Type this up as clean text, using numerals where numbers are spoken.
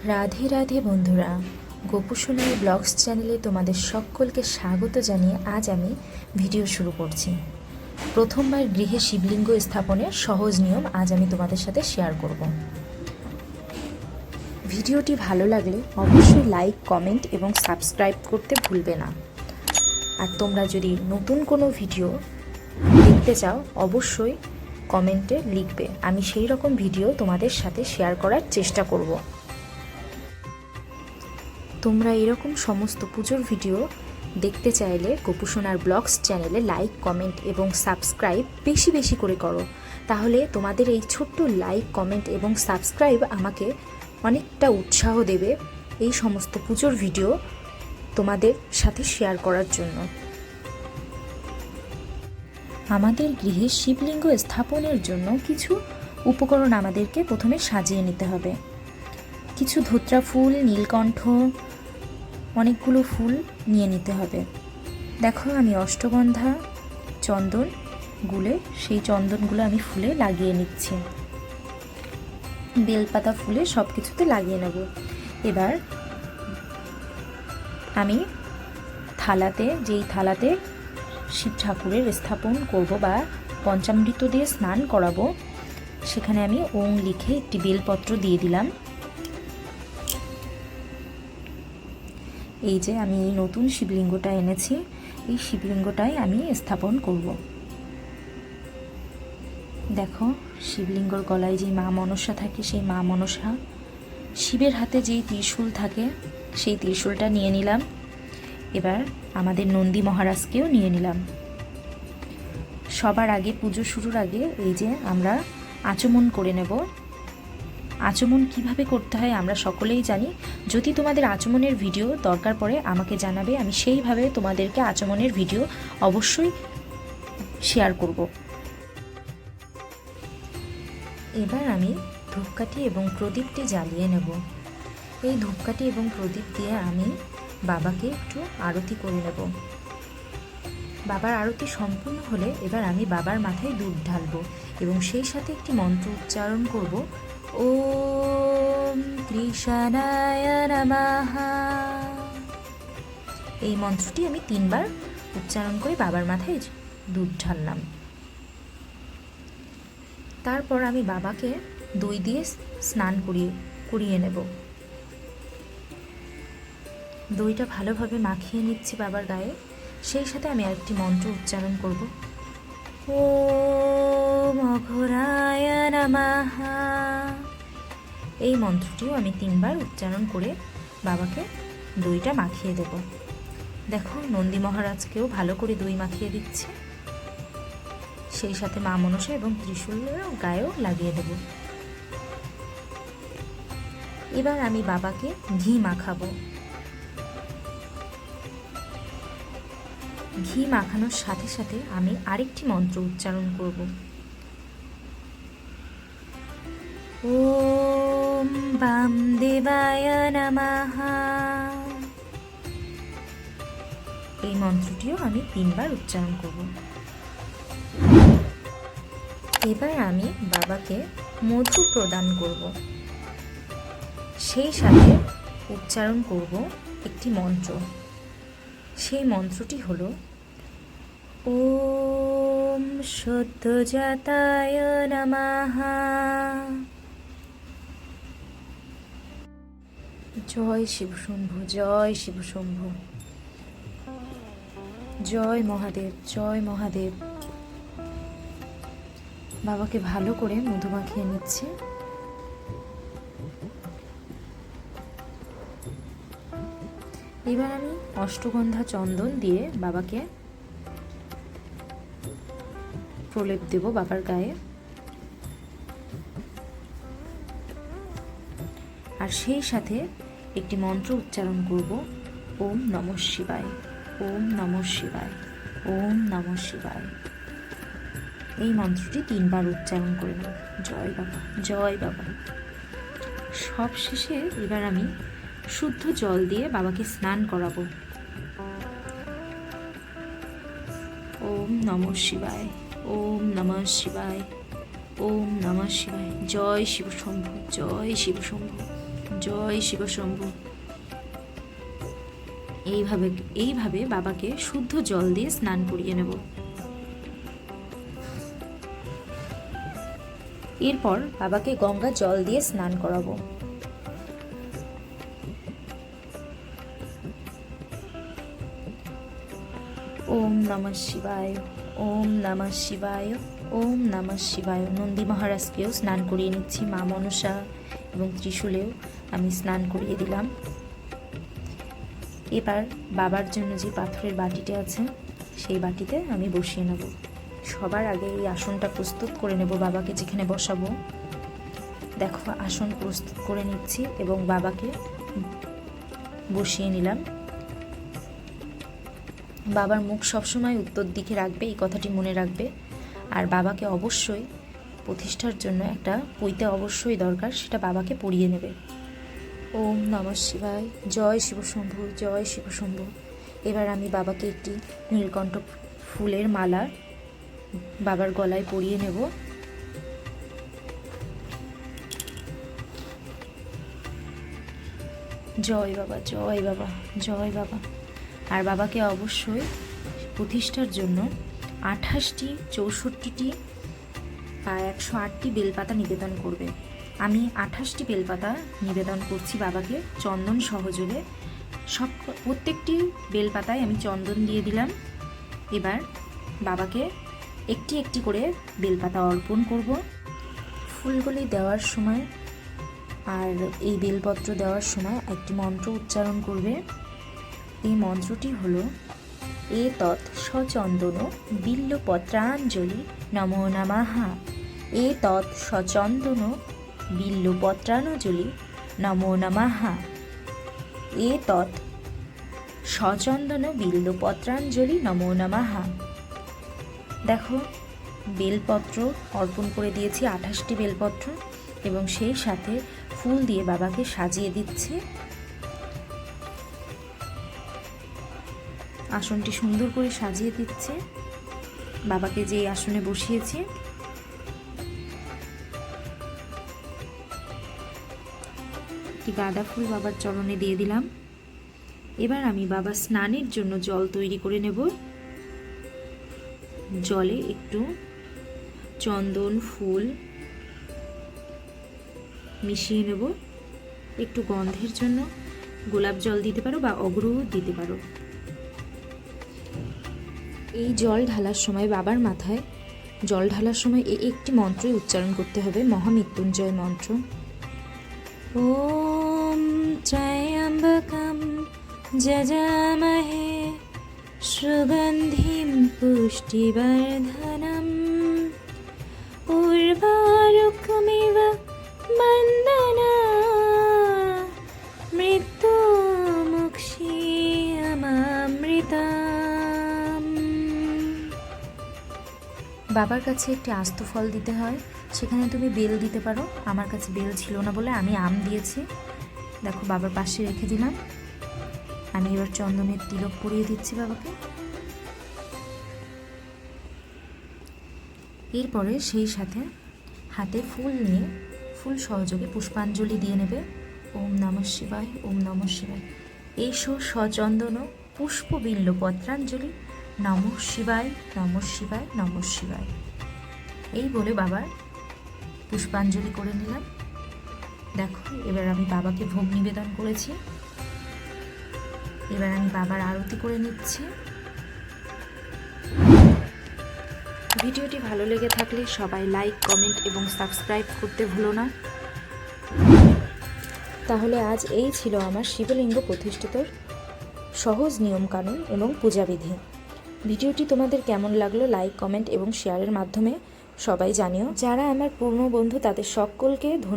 রাধে রাধে বন্ধুরা, গোপুসোনার ব্লগস চ্যানেলে তোমাদের সকলকে স্বাগত জানিয়ে আজ আমি ভিডিও শুরু করছি। প্রথমবার গৃহে শিবলিঙ্গ স্থাপনের সহজ নিয়ম আজ আমি তোমাদের সাথে শেয়ার করব। ভিডিওটি ভালো লাগলে অবশ্যই লাইক, কমেন্ট এবং সাবস্ক্রাইব করতে ভুলবে না। আর তোমরা যদি নতুন কোনো ভিডিও দেখতে চাও অবশ্যই কমেন্টে লিখবে, আমি সেই রকম ভিডিও তোমাদের সাথে শেয়ার করার চেষ্টা করব। তোমরা এরকম সমস্ত পুজোর ভিডিও দেখতে চাইলে গোপুসোনার ব্লগস চ্যানেলে লাইক, কমেন্ট এবং সাবস্ক্রাইব বেশি বেশি করে করো। তাহলে তোমাদের এই ছোট্ট লাইক, কমেন্ট এবং সাবস্ক্রাইব আমাকে অনেকটা উৎসাহ দেবে এই সমস্ত পুজোর ভিডিও তোমাদের সাথে শেয়ার করার জন্য। আমাদের গৃহে শিবলিঙ্গ স্থাপনের জন্য কিছু উপকরণ আমাদেরকে প্রথমে সাজিয়ে নিতে হবে। কিছু ধুত্রা ফুল, নীলকণ্ঠ, অনেকগুলো ফুল নিয়ে নিতে হবে। দেখো আমি অষ্টগন্ধা চন্দন গুলে সেই চন্দনগুলো আমি ফুলে লাগিয়ে নিচ্ছি, বেলপাতা ফুলে সব কিছুতে লাগিয়ে নেব। এবার আমি যেই থালাতে শিব ঠাকুরের স্থাপন করব বা পঞ্চামৃত দিয়ে স্নান করাবো, সেখানে আমি ওং লিখে একটি বেলপত্র দিয়ে দিলাম। এই যে আমি এই নতুন শিবলিঙ্গটা এনেছি, এই শিবলিঙ্গটাই আমি স্থাপন করব। দেখো শিবলিঙ্গর গলায় যে মা মনসা থাকে, সেই মা মনসা, শিবের হাতে যেই ত্রিশূল থাকে সেই ত্রিশূলটা নিয়ে নিলাম। এবার আমাদের নন্দী মহারাজকেও নিয়ে নিলাম। সবার আগে, পুজো শুরুর আগে এই যে আমরা আচমন করে নেব। আচমন কিভাবে করতে হয় আমরা সকলেই জানি। যদি তোমাদের আচমনের ভিডিও দরকার পড়ে আমাকে জানাবে, আমি সেইভাবে তোমাদেরকে আচমনের ভিডিও অবশ্যই শেয়ার করব। এবার আমি ধূপকাঠি এবং প্রদীপটি জ্বালিয়ে নেব। এই ধূপকাঠি এবং প্রদীপ দিয়ে আমি বাবাকে একটু আরতি করে নেব। বাবার আরতি সম্পূর্ণ হলে এবার আমি বাবার মাথায় দুধ ঢালবো এবং সেই সাথে একটি মন্ত্র উচ্চারণ করব। ওম কৃষ্ণায় নমঃ। এই মন্ত্রটি আমি 3 বার উচ্চারণ করে বাবার মাথায় দুধ ঢাললাম। তারপর আমি বাবাকে দই দিয়ে স্নান করিয়ে নেব। দইটা ভালোভাবে মাখিয়ে নিচ্ছি বাবার গায়ে। সেই সাথে আমি আরেকটি মন্ত্র উচ্চারণ করব। ওম অঘোরায় নমঃ। এই মন্ত্রটিও আমি 3 বার উচ্চারণ করে বাবাকে দইটা মাখিয়ে দেব। দেখো নন্দী মহারাজকেও ভালো করে দই মাখিয়ে দিচ্ছি, সেই সাথে মা মনসা এবং ত্রিশূলের গায়েও লাগিয়ে দেব। এবার আমি বাবাকে ঘি মাখাবো। ঘি মাখানোর সাথে সাথে আমি আরেকটি মন্ত্র উচ্চারণ করব। ওম বামদেবায় নমঃ। এই মন্ত্রটিও আমি 3 বার উচ্চারণ করব। এবার আমি বাবাকে মধু প্রদান করব। সেই সাথে উচ্চারণ করব একটি মন্ত্র। সেই মন্ত্রটি হলো ওম সদ্যোজাতায় নমঃ। জয় শিবশম্ভু, জয় শিবশম্ভু, জয় মহাদেব, জয় মহাদেব। বাবাকে ভালো করে মধু মাখিয়ে নিচ্ছে। এবার আমি অষ্টগন্ধা চন্দন দিয়ে বাবাকে প্রলেপ দেব বাবার গায়ে। আর সেই সাথে একটি মন্ত্র উচ্চারণ করব। ওম নমঃ শিবায়, ওম নমঃ শিবায়, ওম নমঃ শিবায়। এই মন্ত্রটি 3 বার উচ্চারণ করে নেব। জয় বাবা, জয় বাবা। সব শেষে এবার আমি শুদ্ধ জল দিয়ে বাবাকে স্নান করাবো। ওম নমঃ শিবায়, ওম নমঃ শিবায়, ওম নমঃ শিবায়। জয় শিবশম্ভু, জয় শিবশম্ভু। জয় শিব শম্ভু। এইভাবে বাবাকে শুদ্ধ জল দিয়ে স্নান করিয়ে নেব। এরপর বাবাকে গঙ্গা জল দিয়ে স্নান করাবো। ওম নমঃ শিবায়, ওম নমঃ শিবায়, ওম নমঃ শিবায়। নন্দী মহারাজকেও স্নান করিয়ে নিচ্ছি, মা মনসা এবং ত্রিশূলেও আমি স্নান করিয়ে দিলাম। এবার বাবার জন্য যে পাথরের বাটিটা আছে সেই বাটিতে আমি বসিয়ে নেব। সবার আগে এই আসনটা প্রস্তুত করে নেব বাবাকে যেখানে বসাবো। দেখো আসন প্রস্তুত করে নিচ্ছি এবং বাবাকে বসিয়ে নিলাম। বাবার মুখ সবসময় উত্তর দিকে রাখবে, এই কথাটি মনে রাখবে। আর বাবাকে অবশ্যই প্রতিষ্ঠার জন্য একটা পৈতে অবশ্যই দরকার, সেটা বাবাকে পরিয়ে নেবে। ওম নমঃ শিবায়, জয় শিব শম্ভু, জয় শিব শম্ভু। এবার আমি বাবাকে একটি নীলকণ্ঠ ফুলের মালা বাবার গলায় পরিয়ে নেব। জয় বাবা, জয় বাবা, জয় বাবা। আর বাবাকে অবশ্যই প্রতিষ্ঠার জন্য 28টি 64টি বা 108টি বেলপাতা নিবেদন করবে। আমি 28টি বেলপাতা নিবেদন করছি বাবাকে চন্দন সহযোগে। প্রত্যেকটি বেলপাতায় আমি চন্দন দিয়ে দিলাম। এবার বাবাকে একটি একটি করে বেলপাতা অর্পণ করব। ফুলগুলি দেওয়ার সময় আর এই বেলপত্র দেওয়ার সময় একটি মন্ত্র উচ্চারণ করবে। এই মন্ত্রটি হলো এতৎ সচন্দন বিল্বপত্রাঞ্জলি নমো নমঃ। এতৎ সচন্দন বিল্বপত্রাঞ্জলি নমো নমঃ। এতৎ সচন্দন বিল্বপত্রাঞ্জলি নমো নমঃ। দেখো বেলপত্র অর্পণ করে দিয়েছি 28টি বেলপত্র এবং সেই সাথে ফুল দিয়ে বাবাকে সাজিয়ে দিচ্ছে। আসনটি সুন্দর করে সাজিয়ে দিচ্ছে বাবাকে যে আসনে বসিয়েছি। একটি গাঁদা ফুল বাবার চরণে দিয়ে দিলাম। এবার আমি বাবার স্নানের জন্য জল তৈরি করে নেব। জলে একটু চন্দন ফুল মিশিয়ে নেব। একটু গন্ধের জন্য গোলাপ জল দিতে পারো বা অগরুও দিতে পারো। এই জল ঢালার সময় বাবার মাথায় জল ঢালার সময় একটি মন্ত্রই উচ্চারণ করতে হবে, মহামৃত্যুঞ্জয় মন্ত্র। ওম ত্র্যম্বকম যজামহে সুগন্ধিম পুষ্টিবর্ধনম উর্বারুকমিব বন্দনা মৃত্যুমুক্ষীয়মামৃতাম। বাবার কাছে একটি আস্ত ফল দিতে হয়, সেখানে তুমি বেল দিতে পারো। আমার কাছে বেল ছিল না বলে আমি আম দিয়েছি। দেখো বাবার পাশে রেখে দিলাম। আমি এবার চন্দনের তিলক পরিয়ে দিচ্ছি বাবাকে। এরপরে সেই সাথে হাতে ফুল নিয়ে ফুল সহযোগে পুষ্পাঞ্জলি দিয়ে নেবে। ওম নমঃ শিবায়, ওম নমঃ শিবায়। এইসো সচন্দন পুষ্পবিল্ল পত্রাঞ্জলি নমঃ শিবায়, নমঃ শিবায়, নমঃ শিবায়। এই বলে বাবার পুষ্পাঞ্জলি করে নিলাম। দেখো এবার আমি বাবাকে ভোগ নিবেদন করেছি। এবার আমি বাবার আরতি করে নিচ্ছি। ভিডিওটি ভালো লেগে থাকলে সবাই লাইক, কমেন্ট এবং সাবস্ক্রাইব করতে ভুলো না। তাহলে আজ এই ছিল আমার শিবলিঙ্গ প্রতিষ্ঠিতর সহজ নিয়মকানুন এবং পূজাবিধি। ভিডিওটি তোমাদের কেমন লাগলো লাইক, কমেন্ট এবং শেয়ারের মাধ্যমে সবাই জানিও। যারা আমার পূর্ণ বন্ধু তাদের সকলকে ধন্যবাদ।